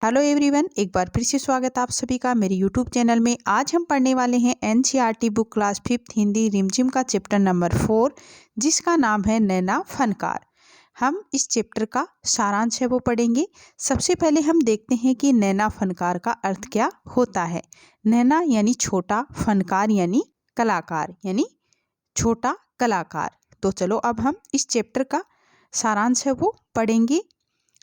Hello everyone, एक बार फिर से स्वागत आप सभी का मेरे यूट्यूब चैनल में। आज हम पढ़ने वाले हैं NCERT book class 5th Hindi रिमझिम का चैप्टर नंबर 4, जिसका नाम है नैना फनकार। हम इस चैप्टर का सारांश है वो पढ़ेंगे। सबसे पहले हम देखते हैं कि नैना फनकार का अर्थ क्या होता है। नैना यानी छोटा, फनकार यानी कलाकार, यानी छोटा कलाकार। तो चलो अब हम इस चैप्टर का सारांश है वो पढ़ेंगे।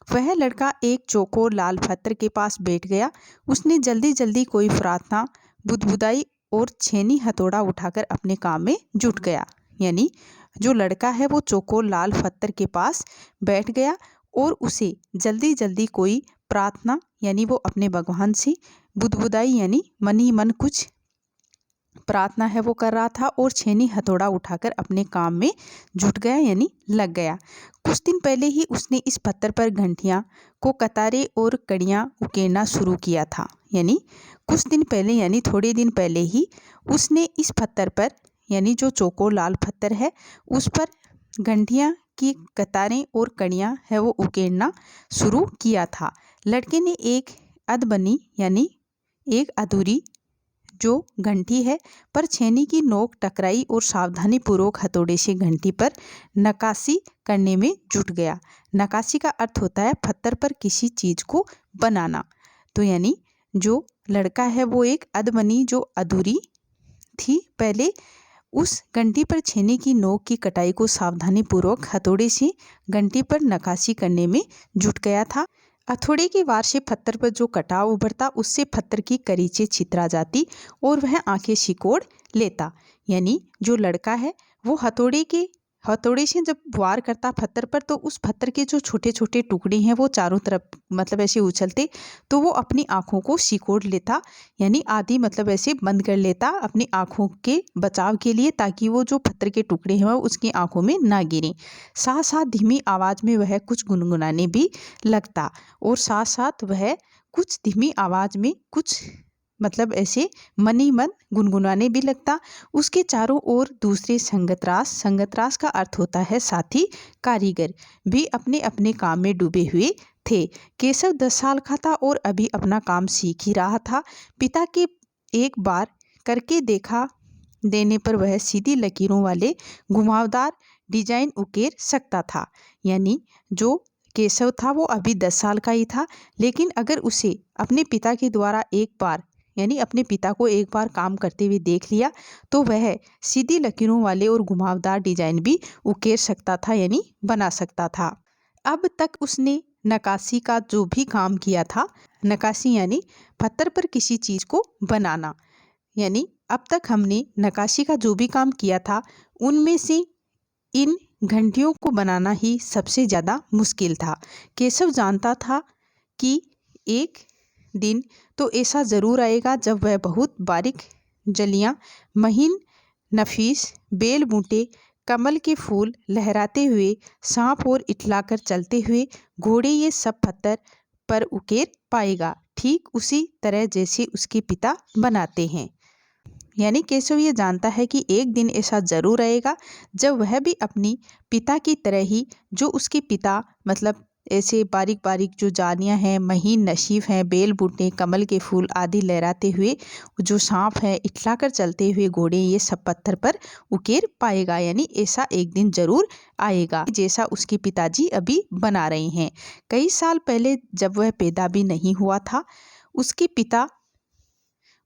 वह लड़का एक चौकोर लाल पत्थर के पास बैठ गया। उसने जल्दी जल्दी कोई प्रार्थना बुदबुदाई और छेनी हथौड़ा उठाकर अपने काम में जुट गया। यानी जो लड़का है वो चौकोर लाल पत्थर के पास बैठ गया और उसे जल्दी जल्दी कोई प्रार्थना यानी वो अपने भगवान से बुदबुदाई यानी मन ही मन कुछ प्रार्थना है वो कर रहा था और छेनी हथौड़ा उठाकर अपने काम में जुट गया यानी लग गया। कुछ दिन पहले ही उसने इस पत्थर पर घंटियां को कतारें और कड़ियां उकेरना शुरू किया था। यानी कुछ दिन पहले यानी थोड़े दिन पहले ही उसने इस पत्थर पर यानी जो चौकोर लाल पत्थर है उस पर घंटियां की कतारें और कड़ियां है वो उकेरना शुरू किया था। लड़के ने एक अधबनी यानी एक अधूरी जो घंटी है पर छेनी की नोक टकराई और सावधानी पूर्वक हथौड़े से घंटी पर नक्काशी करने में जुट गया। नक्काशी का अर्थ होता है पत्थर पर किसी चीज को बनाना। तो यानी जो लड़का है वो एक अधबनी जो अधूरी थी पहले उस घंटी पर छेनी की नोक की कटाई को सावधानी पूर्वक हथौड़े से घंटी पर नक्काशी करने में जुट गया था। हथौड़े के वार से पत्थर पर जो कटाव उभरता उससे पत्थर की करीचे छितरा जाती और वह आंखें सिकोड़ लेता। यानी जो लड़का है वो हथौड़े से जब वार करता पत्थर पर तो उस पत्थर के जो छोटे छोटे टुकड़े हैं वो चारों तरफ मतलब ऐसे उछलते तो वो अपनी आंखों को सिकोड़ लेता यानी आधी मतलब ऐसे बंद कर लेता अपनी आंखों के बचाव के लिए, ताकि वो जो पत्थर के टुकड़े हैं वो उसकी आंखों में ना गिरें। साथ साथ धीमी आवाज में वह कुछ गुनगुनाने भी लगता और साथ साथ वह कुछ धीमी आवाज में कुछ मतलब ऐसे मन ही मन गुनगुनाने भी लगता। उसके चारों ओर दूसरे संगतरास का अर्थ होता है साथी, कारीगर भी अपने अपने काम में डूबे हुए थे। केशव 10 साल का था और अभी अपना काम सीख ही रहा था। पिता के एक बार करके देखा देने पर वह सीधी लकीरों वाले घुमावदार डिजाइन उकेर सकता था। यानी जो केशव था वो अभी 10 साल का ही था, लेकिन अगर उसे अपने पिता के द्वारा एक बार यानी अपने पिता को एक बार काम करते हुए देख लिया तो वह सीधी लकीरों वाले और घुमावदार डिजाइन भी उकेर सकता था यानी बना सकता था। अब तक उसने नक्काशी का जो भी काम किया था, नक्काशी यानी पत्थर पर किसी चीज को बनाना, यानी अब तक हमने नक्काशी का जो भी काम किया था उनमें से इन घंटियों को बनाना ही सबसे ज़्यादा मुश्किल था। केशव जानता था कि एक दिन तो ऐसा ज़रूर आएगा जब वह बहुत बारीक जलियां, महीन नफीस बेल बूटे, कमल के फूल लहराते हुए, सांप और इठलाकर चलते हुए घोड़े ये सब पत्थर पर उकेर पाएगा, ठीक उसी तरह जैसे उसके पिता बनाते हैं। यानी केशव ये जानता है कि एक दिन ऐसा जरूर आएगा जब वह भी अपनी पिता की तरह ही जो उसके पिता मतलब ऐसे बारीक बारीक जो जालियां हैं, महीन नशीफ हैं, बेल बूटे, कमल के फूल आदि लहराते हुए जो सांप है, इठलाकर चलते हुए घोड़े, ये सब पत्थर पर उकेर पाएगा। यानी ऐसा एक दिन जरूर आएगा जैसा उसके पिताजी अभी बना रहे हैं। कई साल पहले जब वह पैदा भी नहीं हुआ था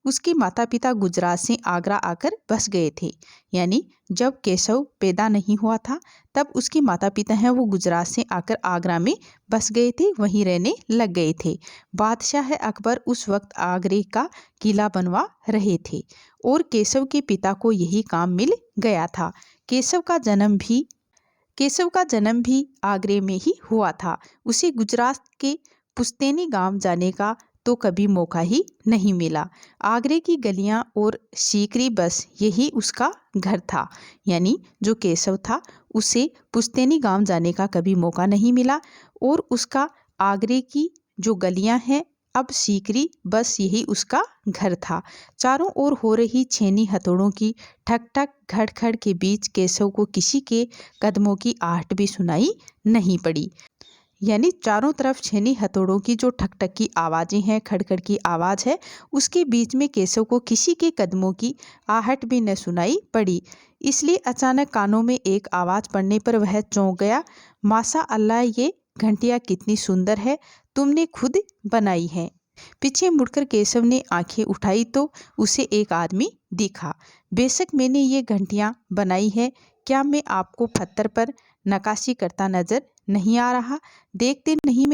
उसके माता पिता गुजरात से आगरा आकर बस गए थे। यानी जब केशव पैदा नहीं हुआ था तब उसके माता पिता हैं वो गुजरात से आकर आगरा में बस गए थे, वहीं रहने लग गए थे। बादशाह अकबर उस वक्त आगरे का किला बनवा रहे थे और केशव के पिता को यही काम मिल गया था। केशव का जन्म भी आगरे में ही हुआ था। उसे गुजरात के पुश्तैनी गांव जाने का तो कभी मौका ही नहीं मिला। आगरे की गलियां और सीकरी बस यही उसका घर था। यानी जो केशव था उसे पुश्तैनी गांव जाने का कभी मौका नहीं मिला और उसका आगरे की जो गलियां हैं अब सीकरी बस यही उसका घर था। चारों ओर हो रही छेनी हथौड़ों की ठक ठक घड़ घड़ के बीच केशव को किसी के कदमों की आहट भी सुनाई नहीं पड़ी। यानी चारों तरफ छेनी हथौड़ों की जो ठक ठक की आवाज़ें हैं, खड़खड़ की आवाज़ है, उसके बीच में केशव को किसी के कदमों की आहट भी न सुनाई पड़ी। इसलिए अचानक कानों में एक आवाज़ पड़ने पर वह चौंक गया। माशा अल्लाह, ये घंटियाँ कितनी सुंदर है, तुमने खुद बनाई है। पीछे मुड़कर केशव ने आंखें उठाई तो उसे एक आदमी दिखा। बेशक मैंने ये घंटियाँ बनाई है, क्या मैं आपको पत्थर पर नक्काशी करता नजर नहीं आ रहा? देखते नहीं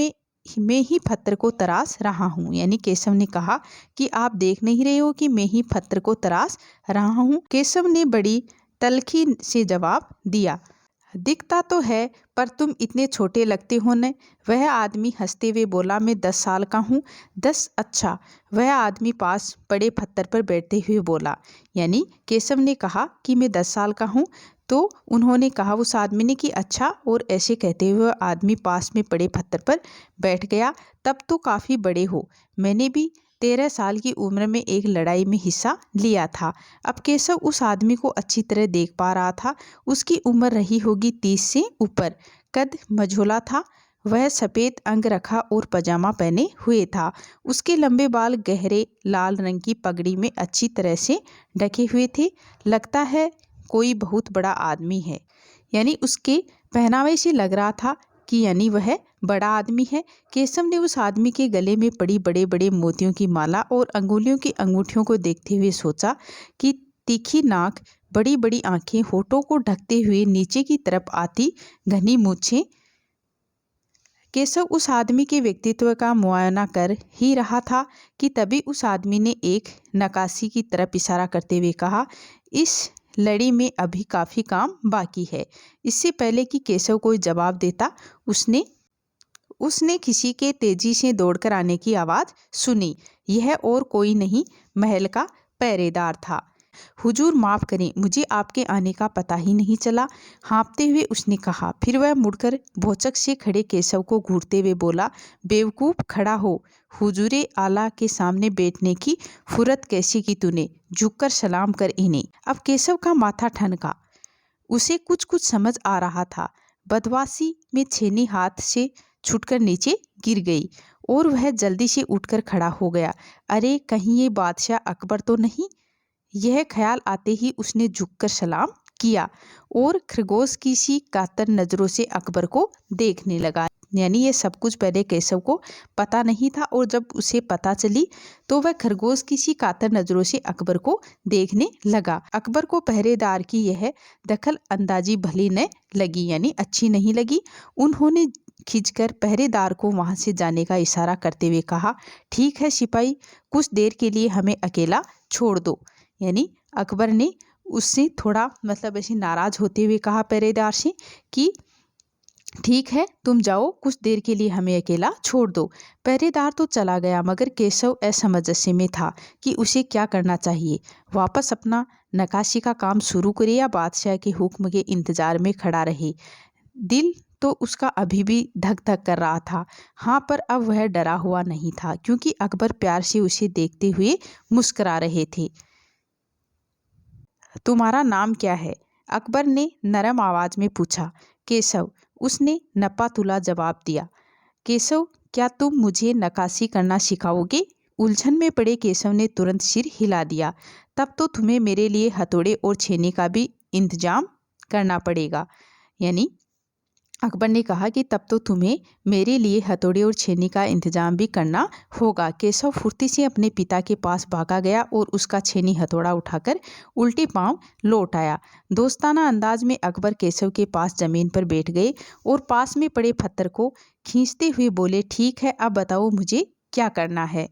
मैं ही पत्थर को तराश रहा हूँ। यानी केशव ने कहा कि आप देख नहीं रहे हो कि मैं ही पत्थर को तराश रहा हूँ? केशव ने बड़ी तल्खी से जवाब दिया, दिखता तो है, पर तुम इतने छोटे लगते हो न। वह आदमी हंसते हुए बोला, मैं 10 साल का हूँ। 10? अच्छा। वह आदमी पास पड़े पत्थर पर बैठते हुए बोला। यानी केशव ने कहा कि मैं 10 साल का हूँ, तो उन्होंने कहा उस आदमी ने कि अच्छा, और ऐसे कहते हुए आदमी पास में पड़े पत्थर पर बैठ गया। तब तो काफ़ी बड़े हो, मैंने भी 13 साल की उम्र में एक लड़ाई में हिस्सा लिया था। अब केशव उस आदमी को अच्छी तरह देख पा रहा था। उसकी उम्र रही होगी 30 से ऊपर। कद मझोला था। वह सफ़ेद अंग रखा और पजामा पहने हुए था। उसके लंबे बाल गहरे लाल रंग की पगड़ी में अच्छी तरह से ढके हुए थे। लगता है कोई बहुत बड़ा आदमी है। यानी उसके पहनावे से लग रहा था कि यानी वह बड़ा आदमी है। केशव ने उस आदमी के गले में पड़ी बड़े बड़े मोतियों की माला और अंगुलियों की अंगूठियों को देखते हुए सोचा कि तीखी नाक, बड़ी बड़ी आंखें, होठों को ढकते हुए नीचे की तरफ आती घनी मूछें। केशव उस आदमी के व्यक्तित्व का मुआयना कर ही रहा था कि तभी उस आदमी ने एक नक्काशी की तरफ इशारा करते हुए कहा, इस लड़ी में अभी काफ़ी काम बाकी है। इससे पहले कि केशव कोई जवाब देता, उसने किसी के तेजी से दौड़कर आने की आवाज़ सुनी। यह और कोई नहीं, महल का पहरेदार था। हुजूर माफ़ करें, मुझे आपके आने का पता ही नहीं चला, हाँफते हुए उसने कहा। फिर वह मुड़कर भौचक से खड़े केशव को घूरते हुए बोला, बेवकूफ़, खड़ा हो। हुजूरे आला के सामने बैठने की फुर्सत कैसी की तूने? झुककर सलाम कर इन्हें। अब केशव का माथा ठनका। उसे कुछ कुछ समझ आ रहा था। बदमाशी में छेनी हाथ से छूटकर नीचे गिर गई और वह जल्दी से उठकर खड़ा हो गया। अरे, कहीं ये बादशाह अकबर तो नहीं? यह ख्याल आते ही उसने झुककर सलाम किया और खरगोश की सी कातर नज़रों से अकबर को देखने लगा। यानी ये सब कुछ पहले केशव को पता नहीं था, और जब उसे पता चली तो वह खरगोश की सी कातर नज़रों से अकबर को देखने लगा। अकबर को पहरेदार की यह दखल अंदाजी भली न लगी, यानी अच्छी नहीं लगी। उन्होंने खिंचकर पहरेदार को वहां से जाने का इशारा करते हुए कहा, ठीक है सिपाही, कुछ देर के लिए हमें अकेला छोड़ दो। यानी अकबर ने उससे थोड़ा मतलब ऐसे नाराज होते हुए कहा पहरेदार से कि ठीक है, तुम जाओ, कुछ देर के लिए हमें अकेला छोड़ दो। पहरेदार तो चला गया, मगर केशव असमंजस में था कि उसे क्या करना चाहिए। वापस अपना नक्काशी का काम शुरू करे या बादशाह के हुक्म के इंतजार में खड़ा रहे। दिल तो उसका अभी भी धक धक कर रहा था। हाँ, पर अब वह डरा हुआ नहीं था, क्योंकि अकबर प्यार से उसे देखते हुए मुस्कुरा रहे थे। तुम्हारा नाम क्या है? अकबर ने नरम आवाज में पूछा। केशव, उसने नपा तुला जवाब दिया। केशव, क्या तुम मुझे नक्काशी करना सिखाओगे? उलझन में पड़े केशव ने तुरंत सिर हिला दिया। तब तो तुम्हें मेरे लिए हथौड़े और छेनी का भी इंतजाम करना पड़ेगा। यानी अकबर ने कहा कि तब तो तुम्हें मेरे लिए हथौड़े और छेनी का इंतजाम भी करना होगा। केशव फुर्ती से अपने पिता के पास भागा गया और उसका छेनी हथौड़ा उठाकर उल्टे पांव लौट आया। दोस्ताना अंदाज में अकबर केशव के पास जमीन पर बैठ गए और पास में पड़े पत्थर को खींचते हुए बोले, ठीक है, अब बताओ मुझे क्या करना है?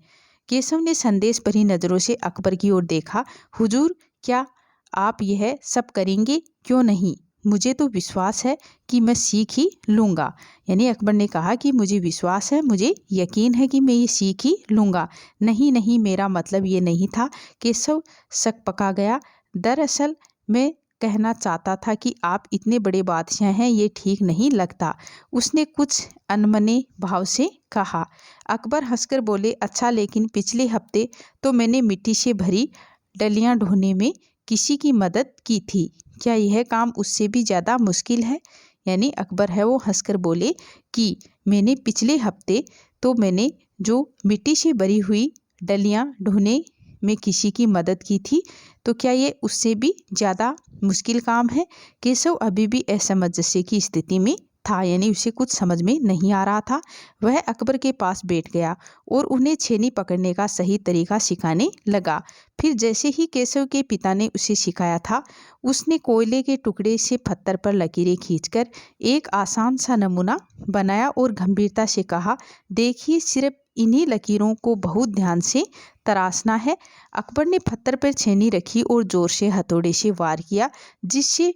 केशव ने संदेश भरी नज़रों से अकबर की ओर देखा। हुजूर, क्या आप यह सब करेंगे? क्यों नहीं, मुझे तो विश्वास है कि मैं सीख ही लूँगा। यानी अकबर ने कहा कि मुझे विश्वास है, मुझे यकीन है कि मैं ये सीख ही लूँगा। नहीं नहीं, मेरा मतलब ये नहीं था। केशव शक पका गया। दरअसल मैं कहना चाहता था कि आप इतने बड़े बादशाह हैं, ये ठीक नहीं लगता। उसने कुछ अनमने भाव से कहा। अकबर हंसकर बोले, अच्छा, लेकिन पिछले हफ्ते तो मैंने मिट्टी से भरी डलियाँ ढोने में किसी की मदद की थी। क्या यह काम उससे भी ज़्यादा मुश्किल है? यानी अकबर है वो हंसकर बोले कि मैंने पिछले हफ्ते तो मैंने जो मिट्टी से भरी हुई डलियां ढोने में किसी की मदद की थी, तो क्या ये उससे भी ज़्यादा मुश्किल काम है? केशव अभी भी असमंजस्य की स्थिति में था, यानी उसे कुछ समझ में नहीं आ रहा था। वह अकबर के पास बैठ गया और उन्हें छेनी पकड़ने का सही तरीका सिखाने लगा। फिर जैसे ही केशव के पिता ने उसे सिखाया था, उसने कोयले के टुकड़े से पत्थर पर लकीरें खींचकर एक आसान सा नमूना बनाया और गंभीरता से कहा, देखिए, सिर्फ इन्हीं लकीरों को बहुत ध्यान से तराशना है। अकबर ने पत्थर पर छेनी रखी और जोर से हथौड़े से वार किया, जिससे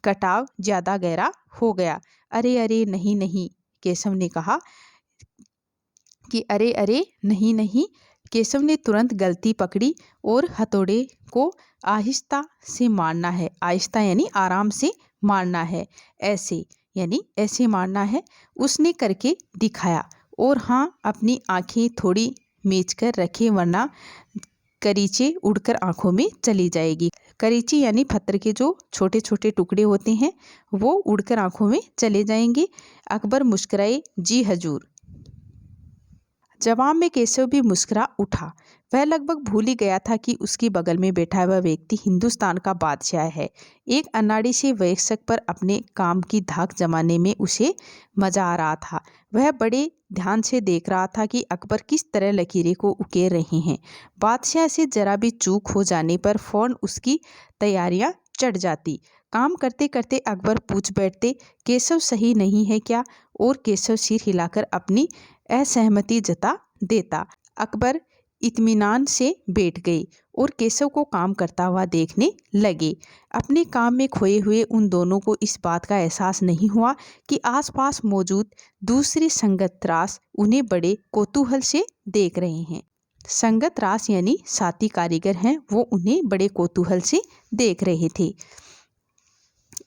कटाव ज्यादा गहरा हो गया। अरे अरे नहीं नहीं, केशव ने कहा कि अरे अरे नहीं नहीं। केशव ने तुरंत गलती पकड़ी और हथौड़े को आहिस्ता से मारना है। आहिस्ता यानी आराम से मारना है, ऐसे यानी ऐसे मारना है। उसने करके दिखाया। और हाँ, अपनी आंखें थोड़ी मीच कर रखे, वरना करीचे उड़कर आंखों में चली जाएगी। करीची यानी पत्थर के जो छोटे छोटे टुकड़े होते हैं, वो उड़कर आंखों में चले जाएंगे। अकबर मुस्कुराए, जी हजूर। जवाब में केशव भी मुस्कुरा उठा। वह लगभग भूल ही गया था कि उसके बगल में बैठा हुआ व्यक्ति हिंदुस्तान का बादशाह है। एक अनाड़ी से वयस्क पर अपने काम की धाक जमाने में उसे मजा आ रहा था। वह बड़े ध्यान से देख रहा था कि अकबर किस तरह लकीरें को उकेर रहे हैं। बादशाह से जरा भी चूक हो जाने पर फौरन उसकी तैयारियां चढ़ जाती। काम करते करते अकबर पूछ बैठते, केशव सही नहीं है क्या? और केशव सिर हिलाकर अपनी असहमति जता देता। अकबर इत्मीनान से बैठ गए और केशव को काम करता हुआ देखने लगे। अपने काम में खोए हुए उन दोनों को इस बात का एहसास नहीं हुआ कि आसपास मौजूद दूसरे संगतरास उन्हें बड़े कौतूहल से देख रहे हैं। संगतरास यानी साथी कारीगर हैं, वो उन्हें बड़े कौतूहल से देख रहे थे।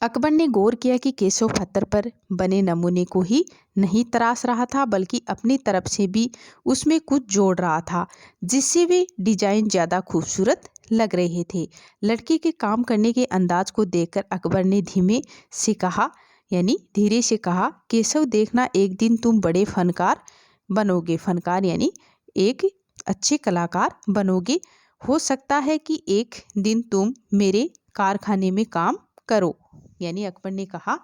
अकबर ने गौर किया कि केशव पत्थर पर बने नमूने को ही नहीं तराश रहा था, बल्कि अपनी तरफ से भी उसमें कुछ जोड़ रहा था, जिससे वे डिजाइन ज़्यादा खूबसूरत लग रहे थे। लड़के के काम करने के अंदाज को देखकर अकबर ने धीमे से कहा, यानी धीरे से कहा, केशव देखना, एक दिन तुम बड़े फनकार बनोगे। फनकार यानी एक अच्छे कलाकार बनोगे। हो सकता है कि एक दिन तुम मेरे कारखाने में काम करो। यानी अकबर ने कहा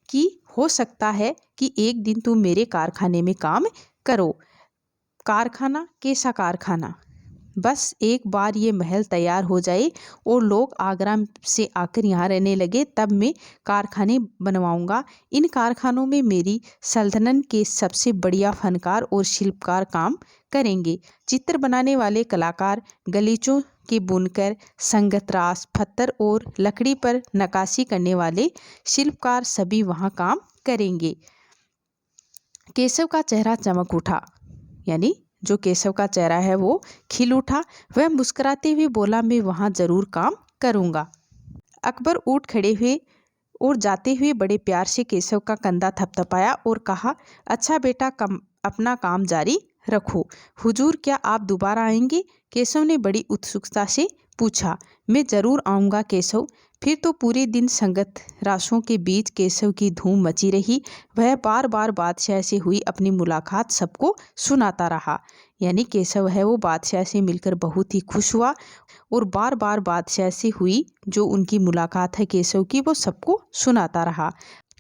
कि हो सकता है कि एक दिन तुम मेरे कारखाने में काम करो। कारखाना? कैसा कारखाना? बस एक बार ये महल तैयार हो जाए और लोग आगरा से आकर यहाँ रहने लगे, तब मैं कारखाने बनवाऊंगा। इन कारखानों में मेरी सल्तनत के सबसे बढ़िया फनकार और शिल्पकार काम करेंगे। चित्र बनाने वाले कलाकार, गलीचों के बुनकर, संगतरास, पत्थर और लकड़ी पर नक्काशी करने वाले शिल्पकार सभी वहाँ काम करेंगे। केशव का चेहरा चमक उठा, यानी जो केशव का चेहरा है वो खिल उठा। वह मुस्कुराते हुए बोला, मैं वहाँ जरूर काम करूँगा। अकबर उठ खड़े हुए और जाते हुए बड़े प्यार से केशव का कंधा थपथपाया और कहा, अच्छा बेटा, अपना काम जारी रखो। हुजूर, क्या आप दोबारा आएंगे? केशव ने बड़ी उत्सुकता से पूछा। मैं जरूर आऊँगा केशव। फिर तो पूरे दिन संगत राशों के बीच केशव की धूम मची रही। वह बार बार बादशाह से हुई अपनी मुलाकात सबको सुनाता रहा। यानी केशव है वो बादशाह से मिलकर बहुत ही खुश हुआ और बार बार बादशाह से हुई जो उनकी मुलाकात है केशव की, वो सबको सुनाता रहा।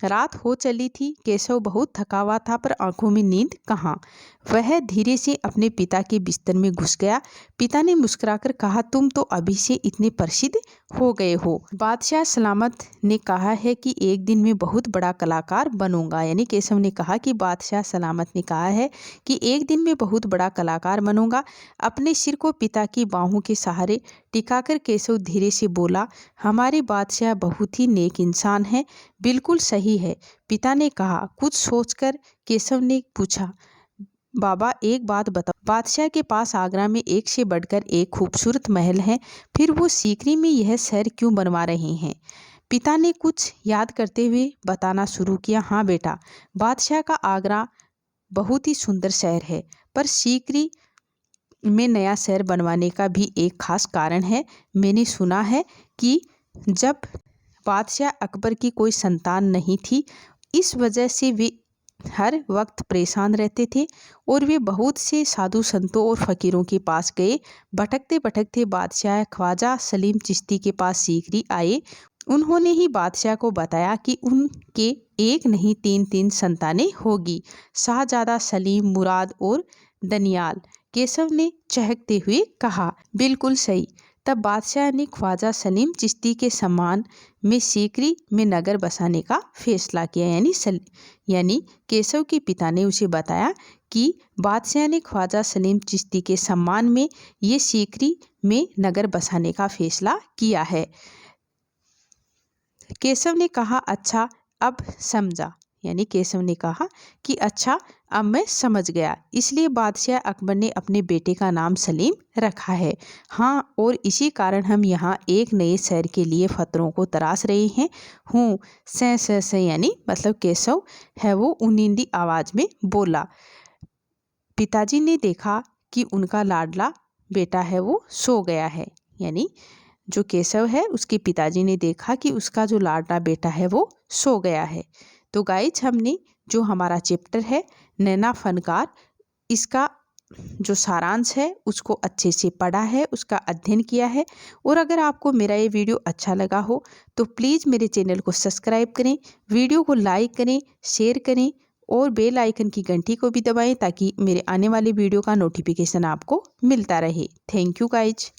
रात हो चली थी। केशव बहुत थका हुआ था, पर आंखों में नींद कहाँ। वह धीरे से अपने पिता के बिस्तर में घुस गया। पिता ने मुस्कुराकर कहा, तुम तो अभी से इतने प्रसिद्ध हो गए हो। बादशाह सलामत ने कहा है कि एक दिन मैं बहुत बड़ा कलाकार बनूंगा। यानी केशव ने कहा कि बादशाह सलामत ने कहा है कि एक दिन मैं बहुत बड़ा कलाकार बनूंगा। अपने सिर को पिता की बाहों के सहारे टिकाकर केशव धीरे से बोला, हमारे बादशाह बहुत ही नेक इंसान है। बिल्कुल सही है, पिता ने कहा। कुछ सोचकर केशव ने पूछा, बाबा एक बात बताओ, बादशाह के पास आगरा में एक से बढ़कर एक खूबसूरत महल है, फिर वो सीकरी में यह शहर क्यों बनवा रहे हैं? पिता ने कुछ याद करते हुए बताना शुरू किया, हाँ बेटा, बादशाह का आगरा बहुत ही सुंदर शहर है, पर सीकरी में नया शहर बनवाने का भी एक खास कारण है। मैंने सुना है कि जब बादशाह अकबर की कोई संतान नहीं थी। इस वजह से वे हर वक्त परेशान रहते थे और वे बहुत से साधु संतों और फ़कीरों के पास गए। भटकते भटकते बादशाह ख्वाजा सलीम चिश्ती के पास सीकरी आए। उन्होंने ही बादशाह को बताया कि उनके एक नहीं तीन संतानें होगी, शाहजादा सलीम, मुराद और दनियाल। केशव ने चहकते हुए कहा, बिल्कुल सही। तब बादशाह ने ख्वाजा सलीम चिश्ती के सम्मान में सीकरी में नगर बसाने का फैसला किया। यानी केशव के पिता ने उसे बताया कि बादशाह ने ख्वाजा सलीम चिश्ती के सम्मान में ये सीकरी में नगर बसाने का फैसला किया है। केशव ने कहा, अच्छा अब समझा। यानी केशव ने कहा कि अच्छा अब मैं समझ गया, इसलिए बादशाह अकबर ने अपने बेटे का नाम सलीम रखा है। हाँ, और इसी कारण हम यहाँ एक नए शहर के लिए फतरों को तराश रहे हैं। हूँ से यानी मतलब केशव है वो उनिंदी आवाज़ में बोला। पिताजी ने देखा कि उनका लाडला बेटा है वो सो गया है। यानी जो केशव है उसके पिताजी ने देखा कि उसका जो लाडला बेटा है वो सो गया है। तो गाइज, हमने जो हमारा चैप्टर है नैना फनकार, इसका जो सारांश है उसको अच्छे से पढ़ा है, उसका अध्ययन किया है। और अगर आपको मेरा ये वीडियो अच्छा लगा हो तो प्लीज़ मेरे चैनल को सब्सक्राइब करें, वीडियो को लाइक करें, शेयर करें और बेल आइकन की घंटी को भी दबाएं ताकि मेरे आने वाले वीडियो का नोटिफिकेशन आपको मिलता रहे। Thank you guys.